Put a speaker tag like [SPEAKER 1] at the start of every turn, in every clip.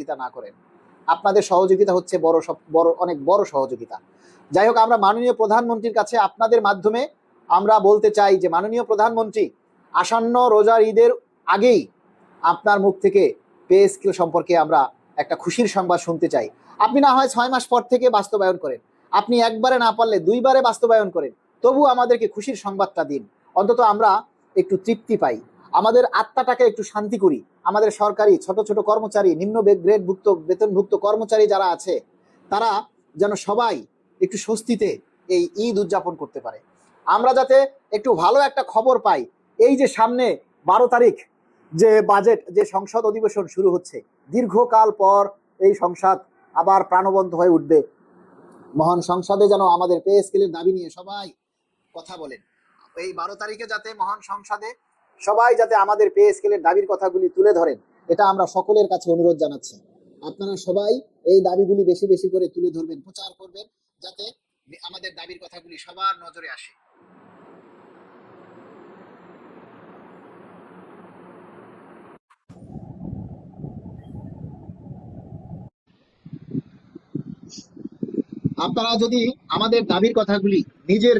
[SPEAKER 1] সহযোগিতা না করেন। আপনাদের সহযোগিতা হচ্ছে অনেক বড় সহযোগিতা। যাই হোক, আমরা মাননীয় প্রধানমন্ত্রীর কাছে আপনাদের মাধ্যমে আমরা বলতে চাই যে মাননীয় প্রধানমন্ত্রী, আসন্ন রোজার ঈদের আগেই আপনার মুখ থেকে পে স্কেল সম্পর্কে আমরা একটা খুশির সংবাদ শুনতে চাই। আপনি না হয় 6 মাস পর থেকে বাস্তবায়ন করেন, আপনি একবারে না পারলে 2বারে বাস্তবায়ন করেন, তবু আমাদেরকে খুশির সংবাদটা দিন। অন্তত আমরা একটু তৃপ্তি পাই, আমাদের আত্মাটাকে একটু শান্তি করি। আমাদের সরকারি ছোট ছোট কর্মচারী, নিম্ন গ্রেডভুক্ত বেতনভুক্ত কর্মচারী যারা আছে, তারা যেন সবাই একটু স্বস্তিতে এই ঈদ উদযাপন করতে পারে। আমরা যাতে একটু ভালো একটা খবর পাই। এই যে সামনে 12 তারিখ যে বাজেট, যে সংসদ অধিবেশন শুরু হচ্ছে, দীর্ঘকাল পর এই সংসদ আবার প্রাণবন্ত হয়ে উঠবে। মহান সংসদে যেন আমাদের পে স্কেলের দাবি নিয়ে সবাই কথা বলেন। এই 12 তারিখে যাতে মহান সংসদে সবাই যাতে আমাদের পে স্কেলের দাবির কথাগুলি তুলে ধরেন, এটা আমরা সকলের কাছে অনুরোধ জানাচ্ছি। আপনারা সবাই এই দাবিগুলি বেশি বেশি করে তুলে ধরবেন, প্রচার করবেন, যাতে আমাদের দাবির কথাগুলি সবার নজরে আসে। আপনারা যদি আমাদের দাবির কথাগুলি নিজের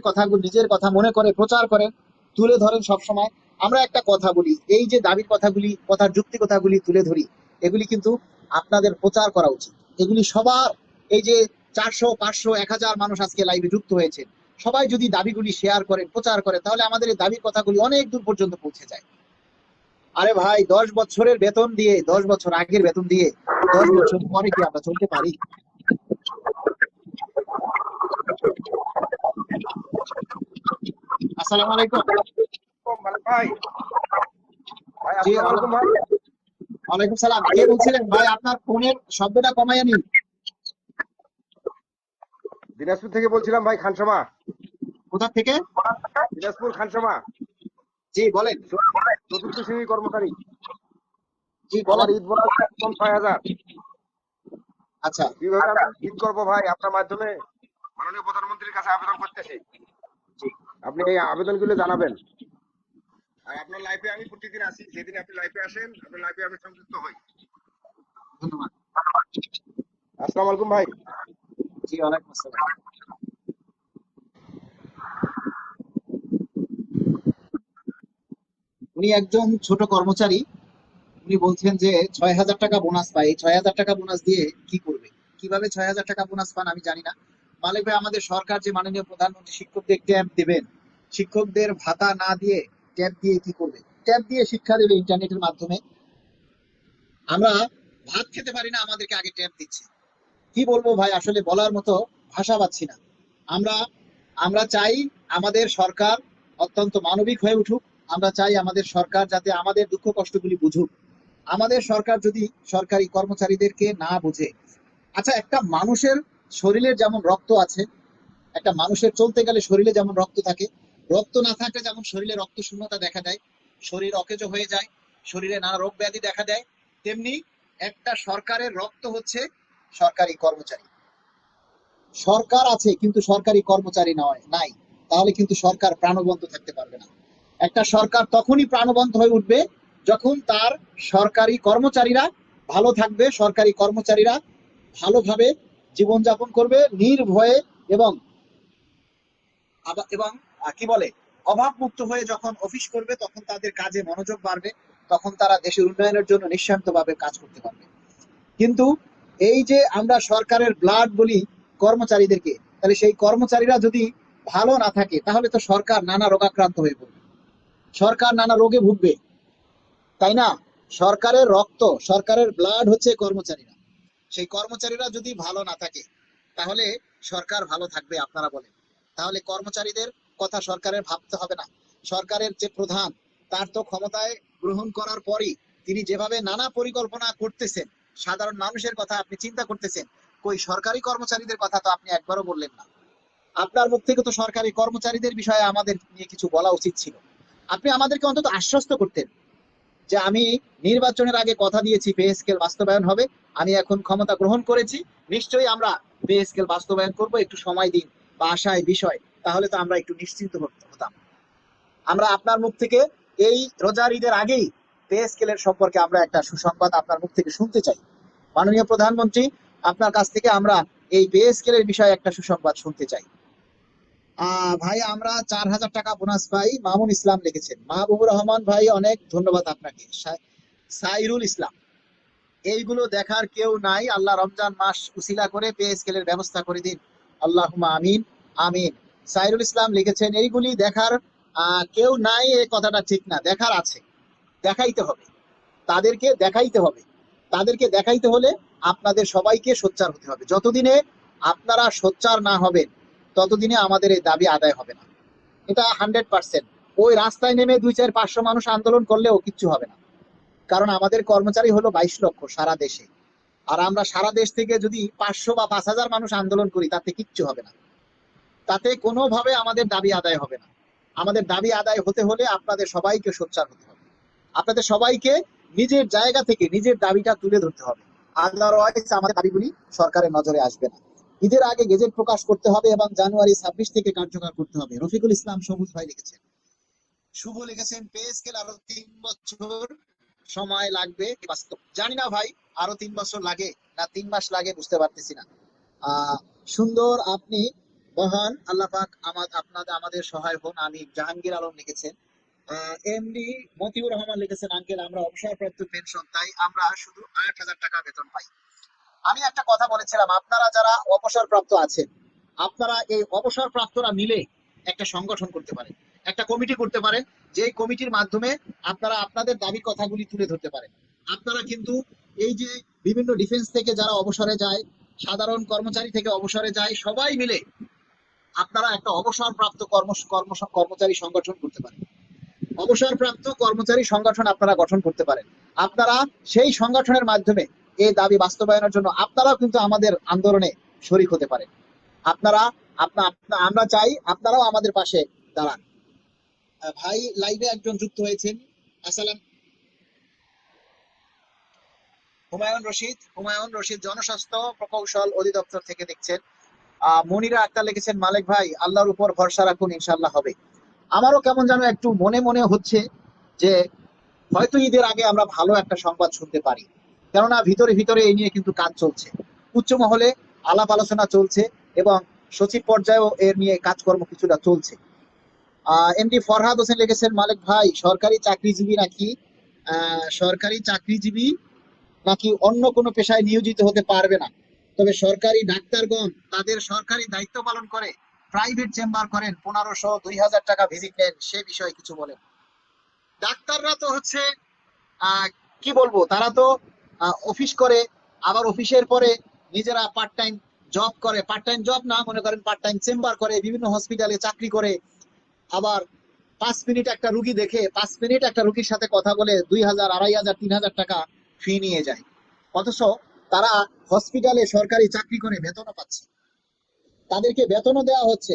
[SPEAKER 1] কথা মনে করে প্রচার করেন, তুলে ধরেন সব সময়। আমরা একটা কথা বলি, এই যে দাবির কথাগুলি, কথার যুক্তি কথাগুলি তুলে ধরি, এগুলি কিন্তু আপনাদের প্রচার করা উচিত। এগুলি সবার, এই যে 400, 500, 1000 মানুষ আজকে লাইভে যুক্ত হয়েছে, সবাই যদি দাবিগুলি শেয়ার করেন, প্রচার করেন, তাহলে আমাদের এই দাবির কথাগুলি অনেক দূর পর্যন্ত পৌঁছে যায়। আরে ভাই, 10 বছরের বেতন দিয়ে, 10 বছর আগের বেতন দিয়ে 10 বছর পরে কি আমরা চলতে পারি? আসসালামু আলাইকুম
[SPEAKER 2] ভাই।
[SPEAKER 1] জি, ওয়ালাইকুম সালাম। কে বলছিলেন ভাই? আপনার ফোনের শব্দটা কমাইয়া নিন।
[SPEAKER 2] দিনাজপুর থেকে বলছিলাম ভাই, খানসমা।
[SPEAKER 1] কোথা থেকে?
[SPEAKER 2] দিনাজপুর খানসমা।
[SPEAKER 1] জি বলেন।
[SPEAKER 2] চতুর্থ শ্রেণীর কর্মচারী।
[SPEAKER 1] জি
[SPEAKER 2] আমার
[SPEAKER 1] বলেন।
[SPEAKER 2] ঈদ বোনাস 6000।
[SPEAKER 1] আচ্ছা,
[SPEAKER 2] কিভাবে আমি ঈদ করবো ভাই? আপনার মাধ্যমে মাননীয় প্রধানমন্ত্রীর কাছে আবেদন করতেছি। আপনি এই আবেদনগুলো জানাবেন। আর আপনার লাইফে আমি প্রতিদিন আসি, যেদিন আপনি লাইফে আসেন, আপনার লাইফে আমি সংযুক্ত হই।
[SPEAKER 1] ধন্যবাদ।
[SPEAKER 2] আসসালামু আলাইকুম ভাই।
[SPEAKER 1] জি, ওয়ালাইকুম আসসালাম। উনি একজন ছোট কর্মচারী। উনি বলছেন যে 6000 টাকা বোনাস পায়। এই 6000 টাকা বোনাস দিয়ে কি করবে, কিভাবে 6000 টাকা বোনাস পান আমি জানি না। মালিক ভাই, আমাদের সরকার যে মাননীয় প্রধানমন্ত্রী শিক্ষকদের ট্যাব দেবেন, শিক্ষকদের ভাতা না দিয়ে ট্যাব দিয়ে কি করবে? ট্যাব দিয়ে শিক্ষা দেবে ইন্টারনেটের মাধ্যমে। আমরা ভাত খেতে পারি না, আমাদেরকে আগে ট্যাব দিচ্ছে। কি বলবো ভাই, আসলে বলার মতো ভাষা পাচ্ছি না। আমরা আমরা চাই আমাদের সরকার অত্যন্ত মানবিক হয়ে উঠুক। আমরা চাই আমাদের সরকার যাতে আমাদের দুঃখ কষ্টগুলি বুঝুক। আমাদের সরকার যদি সরকারি কর্মচারীদেরকে না বুঝে, আচ্ছা, একটা মানুষের শরীরে যেমন রক্ত আছে, একটা মানুষের চলতে গেলে শরীরে যেমন রক্ত থাকে, রক্ত না থাকলে যেমন শরীরে রক্ত শূন্যতা দেখা দেয়, শরীর অকেজো হয়ে যায়, শরীরে নানা রোগ ব্যাধি দেখা দেয়, তেমনি একটা সরকারের রক্ত হচ্ছে সরকারি কর্মচারী। সরকার আছে কিন্তু সরকারি কর্মচারী নাই, তাহলে কিন্তু সরকার প্রাণবন্ত থাকতে পারবে না। একটা সরকার তখনই প্রাণবন্ত হয়ে উঠবে যখন তার সরকারি কর্মচারীরা ভালো থাকবে, সরকারি কর্মচারীরা ভালোভাবে জীবনযাপন করবে নির্ভয়ে, এবং এবং কি বলে, অভাব মুক্ত হয়ে যখন অফিস করবে, তখন তাদের কাজে মনোযোগ বাড়বে, তখন তারা দেশের উন্নয়নের জন্য নিঃস্বার্থভাবে কাজ করতে পারবে। কিন্তু এই যে আমরা সরকারের ব্লাড বলি কর্মচারীদেরকে, তাহলে সেই কর্মচারীরা যদি ভালো না থাকে, তাহলে তো সরকার নানা রোগাক্রান্ত হয়ে পড়বে, সরকার নানা রোগে ভুগবে, তাই না? সরকারের রক্ত, সরকারের ব্লাড হচ্ছে কর্মচারীরা। সেই কর্মচারীরা যদি ভালো না থাকে, তাহলে সরকার ভালো থাকবে আপনারা বলেন? তাহলে কর্মচারীদের কথা সরকারের ভাবতে হবে না? সরকারের যে প্রধান, তার তো ক্ষমতায় গ্রহণ করার পরই তিনি যেভাবে নানা পরিকল্পনা করতেছেন, সাধারণ মানুষের কথা আপনি চিন্তা করতেছেন, কই সরকারি কর্মচারীদের কথা তো আপনি একবারও বললেন না। আপনার মুখ থেকে তো সরকারি কর্মচারীদের বিষয়ে আমাদের নিয়ে কিছু বলা উচিত ছিল। আপনি আমাদেরকে অন্তত আশ্বস্ত করতেন যে আমি নির্বাচনের আগে কথা দিয়েছি পে স্কেল বাস্তবায়ন হবে, আমি এখন ক্ষমতা গ্রহণ করেছি, নিশ্চয়ই আমরা পে স্কেল বাস্তবায়ন করব, একটু সময় দিন বা আশায় বিষয়, তাহলে তো আমরা একটু নিশ্চিন্ত হতাম। আমরা আপনার মুখ থেকে এই রোজার ঈদের আগেই পে স্কেলের সম্পর্কে আমরা একটা সুসংবাদ আপনার মুখ থেকে শুনতে চাই। মাননীয় প্রধানমন্ত্রী, আপনার কাছ থেকে আমরা এই পে স্কেলের বিষয়ে একটা সুসংবাদ শুনতে চাই। ভাই, আমরা 4,000 টাকা বোনাস পাই, মামুন ইসলাম লিখেছেন। মাহবুবুর রহমান ভাই, অনেক ধন্যবাদ আপনাকে। সাইরুল ইসলাম, এইগুলো দেখার কেউ নাই, আল্লাহ রমজান মাস উসিলা করে পে স্কেলের ব্যবস্থা করে দিন, আল্লাহুম্মা আমিন। আমিন। সাইরুল ইসলাম লিখেছেন এইগুলি দেখার কেউ নাই, এই কথাটা ঠিক না, দেখার আছে, দেখাইতে হবে, তাদেরকে দেখাইতে হবে। তাদেরকে দেখাইতে হলে আপনাদের সবাইকে সোচ্চার হতে হবে। যতদিনে আপনারা সোচ্চার না হবেন ততদিনে আমাদের এই দাবি আদায় হবে না। এটা 100%। ওই রাস্তায় নেমে 2, 4, 500 মানুষ আন্দোলন করলেও কিচ্ছু হবে না, কারণ আমাদের কর্মচারী হলো 22 লক্ষ সারা দেশে। আর আমরা সারা দেশ থেকে যদি 500 বা 5,000 মানুষ আন্দোলন করি, তাতে কিচ্ছু হবে না, তাতে কোনোভাবে আমাদের দাবি আদায় হবে না। আমাদের দাবি আদায় হতে হলে আপনাদের সবাইকে সোচ্চার হতে হবে, আপনাদের সবাইকে নিজের জায়গা থেকে নিজের দাবিটা তুলে ধরতে হবে। আদারওয়াইজ আমাদের দাবিগুলি সরকারের নজরে আসবে না। ঈদের আগে গেজেট প্রকাশ করতে হবে এবং জানুয়ারি 26 থেকে কার্যকর করতে হবে। রফিকুল ইসলাম সবুজ ভাই লিখেছেন। শুভ লিখেছেন পে স্কেল আরো 3 বছর সময় লাগবে, বাস্তব জানি না ভাই, আরো 3 বছর লাগে না 3 মাস লাগে বুঝতে পারতেছি না। সুন্দর, আপনি মহান, আল্লাহ পাক আমাদের সহায় হন। আমি জাহাঙ্গীর আলম লিখেছেন। এমডি মতিউর রহমান লিখেছেন, আঙ্কেল আমরা অবসরপ্রাপ্ত পেনশন, তাই আমরা শুধু 8,000 টাকা বেতন পাই। আমি একটা কথা বলেছিলাম, আপনারা যারা অবসরপ্রাপ্ত আছেন, আপনারা এই অবসরপ্রাপ্তরা মিলে একটা সংগঠন করতে পারেন, একটা কমিটি করতে পারেন, যে কমিটির মাধ্যমে আপনারা আপনাদের দাবি কথাগুলি তুলে ধরতে পারেন। আপনারা কিন্তু এই যে বিভিন্ন ডিফেন্স থেকে যারা অবসরে যায়, সাধারণ কর্মচারী থেকে অবসরে যায়, সবাই মিলে আপনারা একটা অবসরপ্রাপ্ত কর্মচারী সংগঠন করতে পারেন। অবসরপ্রাপ্ত কর্মচারী সংগঠন আপনারা গঠন করতে পারেন। আপনারা সেই সংগঠনের মাধ্যমে এই দাবি বাস্তবায়নের জন্য আপনারাও কিন্তু আমাদের আন্দোলনে শরিক হতে পারেন। আপনারা আমরা চাই আপনারাও আমাদের পাশে দাঁড়ান। ভাই, লাইভে একজন যুক্ত হয়েছেন। আসসালাম। হুমায়ুন রশিদ জনস্বাস্থ্য প্রকৌশল অধিদপ্তর থেকে দেখছেন। মনিরা আক্তার লিখেছেন, মালিক ভাই আল্লাহর উপর ভরসা রাখুন, ইনশাআল্লাহ হবে। আমারও কেমন যেন একটু মনে মনে হচ্ছে যে হয়তো ঈদের আগে আমরা ভালো একটা সংবাদ শুনতে পারি, কেননা ভিতরে ভিতরে এই নিয়ে কিন্তু কাজ চলছে, উচ্চ মহলে আলাপ আলোচনা চলছে এবং সচিব পর্যায়েও এর নিয়ে কাজকর্ম কিছুটা চলছে। এমডি ফরহাদ হোসেন লিখেছেন, মালিক ভাই সরকারি চাকরিজীবী নাকি অন্য কোনো পেশায় নিয়োজিত হতে পারবে না, তবে সরকারি ডাক্তারগণ তাদের সরকারি দায়িত্ব পালন করে প্রাইভেট চেম্বার করেন, 1,500-2,000 টাকা ভিজিট নেন, সে বিষয়ে কিছু বলেন। ডাক্তাররা তো হচ্ছে কি বলবো, তারা তো অফিস করে, আবার অফিসের পরে নিজেরা পার্ট টাইম জব করে, পার্ট টাইম জব না মনে করেন, পার্ট টাইম চেম্বার করে, বিভিন্ন হসপিটালে চাকরি করে, আবার 5 মিনিট একটা রুগী দেখে 5 মিনিট একটা রুগীর সাথে কথা বলে 2,000, 2,500, 3,000 টাকা ফি নিয়ে যায়। অথচ তারা হসপিটালে সরকারি চাকরি করে বেতনও পাচ্ছে, তাদেরকে বেতনও দেওয়া হচ্ছে,